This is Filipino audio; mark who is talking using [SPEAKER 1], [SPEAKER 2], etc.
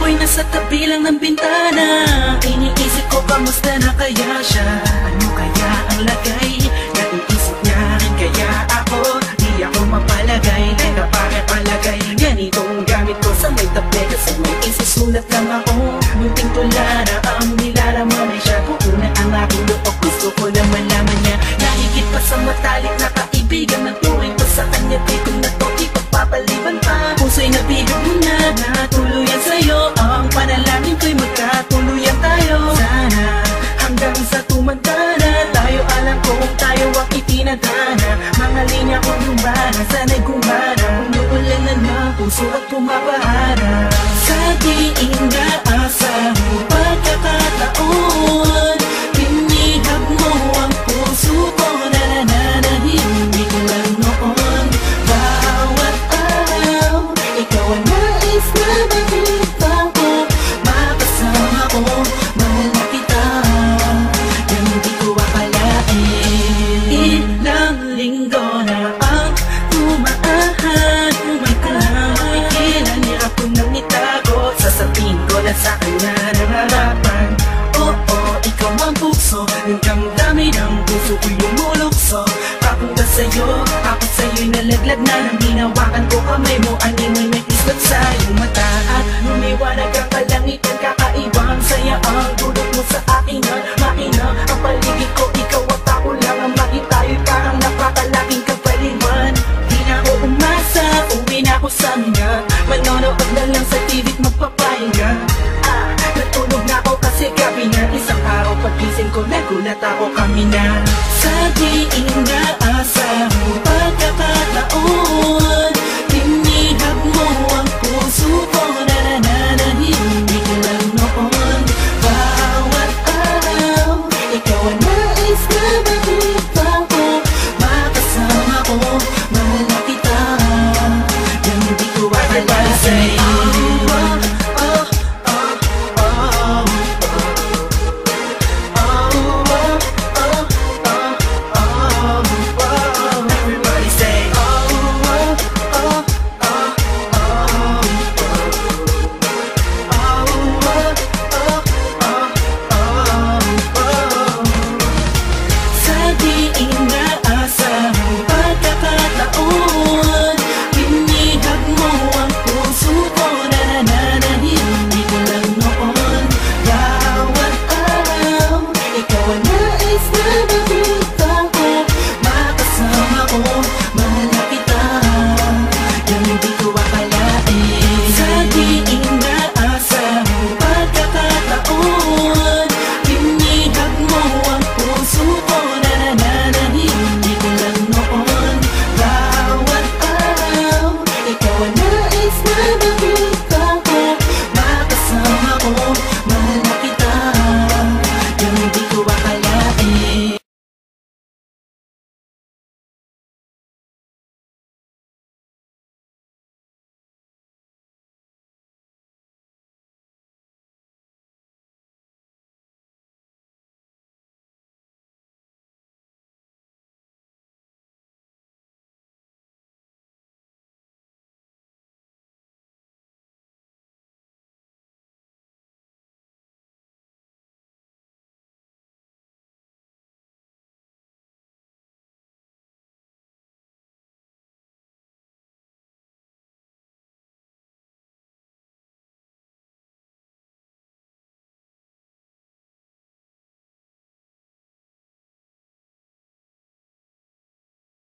[SPEAKER 1] ako'y nasa tabi lang ng bintana. Iniisip ko kamusta na kaya siya. Ano kaya ang lagay na iisip niya rin kaya ako. Di ako mapalagay, teka bakit palagay ganitong gamit ko sa may tabi. Kasi may isusulat lang ako. Munting tula na ang nilalaman ay siya. Pupunan ang aking loob, gusto ko na malaman niya. Nahigit pa sa matalik na kaibigan. Nagturing ko sa kanya, di ko na to ipagpapaliban pa. Puso'y nabigod mo na, natuluyan sa'yo. Ang panalangin ko'y magkatuluyan tayo. Sana hanggang sa tumanda na tayo, alam ko kung tayo ang itinadhana. Mga linya kong lumana, sana'y gumana. Kung nuulan na ng puso at pumapahara. Sa diing naasa mo pagkakataon, pinihag mo ang puso ko na nananahimik lang noon. Bawat araw, ikaw ang nais na makita ko. Makasama ko, mahal na kita, na hindi ko akalain. Ilang linggo na ang tumahan, umay ka lang ay ilan. Hirap ko nang itago, sasabihin ko na sa kanya nararapan. Oo, ikaw ang puso, ng damdamin ng puso ko'y lumulukso. Papunta sa'yo, ako sa'yo'y nalaglag na. Nang hinawakan ko kamay mo, animoy may kislot sa iyong mata. At lumiwanag ang kalangitan, kakaibang saya ang dulot mo sa akin. Makina ang paligid ko, ikaw at ako lang ang makitayo. Parang napakalaking kapaliwan. Di na ako umasa, uwi na ako sana. Manonood na lang sa TV't magpapahinga. Natulog na ako kasi gabi na. Isang araw pagising ko, nagulat ako kami na. Sa diing naasa